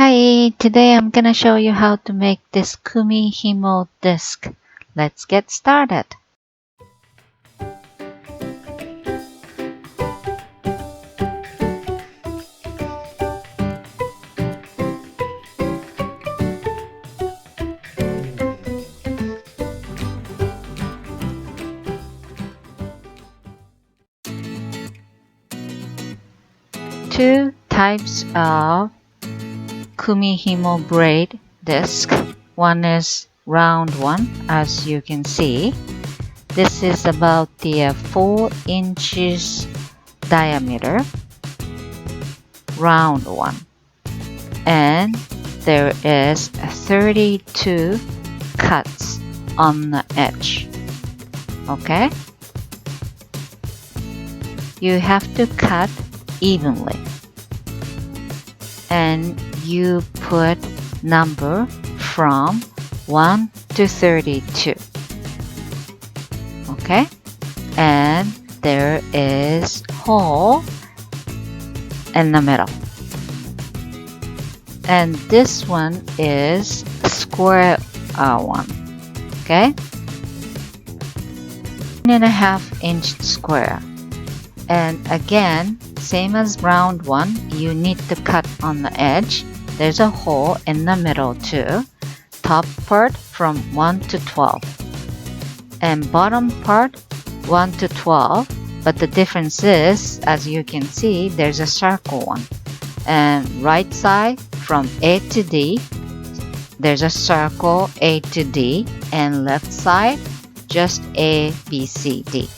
Hi, today I'm gonna show you how to make this Kumihimo disk. Let's get started. Two types of Kumihimo Braid Disk. One is round one, as you can see. This is about the 4 inches diameter, round one. And there is 32 cuts on the edge. Okay? You have to cut evenly. And you put number from 1 to 32. Okay? And there is hole in the middle. And this one is square one. Okay? 1.5 inch square. And again, same as round one, you need to cut on the edge. There's a hole in the middle too. Top part from 1 to 12. And bottom part 1 to 12. But the difference is, as you can see, there's a circle one. And right side from A to D, there's a circle A to D. And left side, just A, B, C, D.